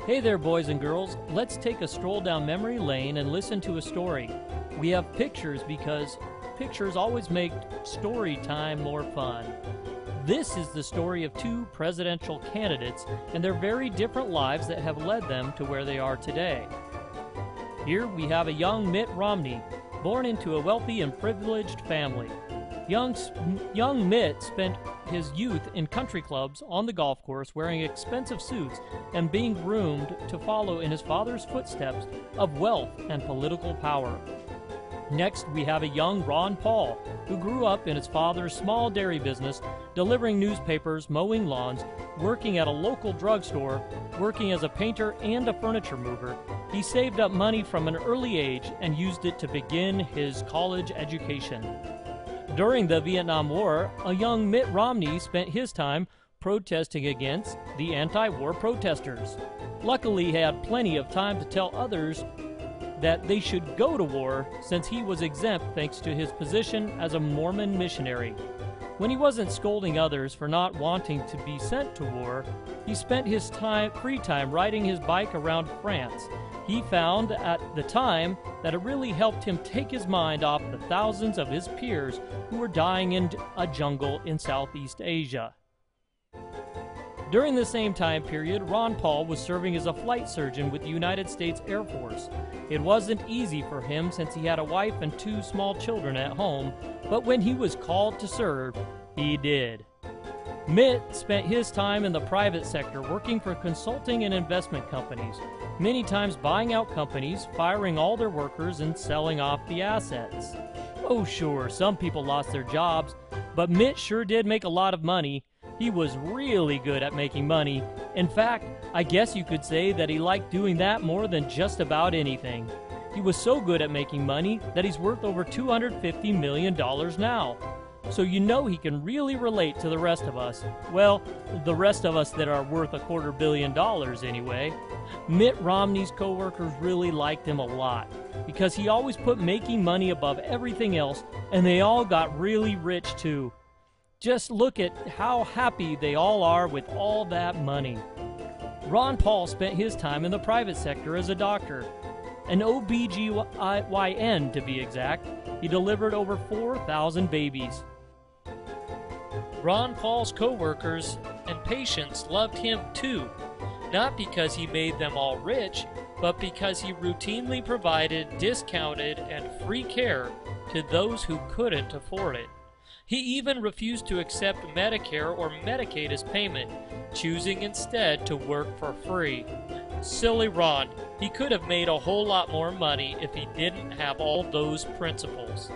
Hey there, boys and girls. Let's take a stroll down memory lane and listen to a story. We have pictures because pictures always make story time more fun. This is the story of two presidential candidates and their very different lives that have led them to where they are today. Here we have a young Mitt Romney, born into a wealthy and privileged family. Young Mitt spent his youth in country clubs on the golf course wearing expensive suits and being groomed to follow in his father's footsteps of wealth and political power. Next, we have a young Ron Paul, who grew up in his father's small dairy business, delivering newspapers, mowing lawns, working at a local drugstore, working as a painter and a furniture mover. He saved up money from an early age and used it to begin his college education. During the Vietnam War, a young Mitt Romney spent his time protesting against the anti-war protesters. Luckily, he had plenty of time to tell others that they should go to war since he was exempt thanks to his position as a Mormon missionary. When he wasn't scolding others for not wanting to be sent to war, he spent his free time riding his bike around France. He found at the time that it really helped him take his mind off the thousands of his peers who were dying in a jungle in Southeast Asia. During the same time period, Ron Paul was serving as a flight surgeon with the United States Air Force. It wasn't easy for him since he had a wife and two small children at home, but when he was called to serve, he did. Mitt spent his time in the private sector working for consulting and investment companies, many times buying out companies, firing all their workers, and selling off the assets. Oh sure, some people lost their jobs, but Mitt sure did make a lot of money. He was really good at making money. In fact, I guess you could say that he liked doing that more than just about anything. He was so good at making money that he's worth over $250 million now. So you know he can really relate to the rest of us. Well, the rest of us that are worth $250 million anyway. Mitt Romney's coworkers really liked him a lot because he always put making money above everything else, and they all got really rich too. Just look at how happy they all are with all that money. Ron Paul spent his time in the private sector as a doctor, an OBGYN to be exact. He delivered over 4,000 babies. Ron Paul's co-workers and patients loved him too, not because he made them all rich, but because he routinely provided discounted and free care to those who couldn't afford it. He even refused to accept Medicare or Medicaid as payment, choosing instead to work for free. Silly Ron, he could have made a whole lot more money if he didn't have all those principles.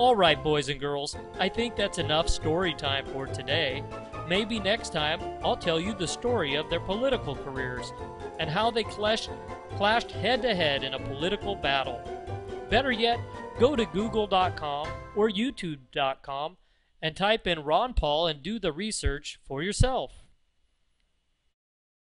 Alright, boys and girls, I think that's enough story time for today. Maybe next time I'll tell you the story of their political careers and how they clashed head-to-head in a political battle. Better yet, go to google.com or youtube.com and type in Ron Paul and do the research for yourself.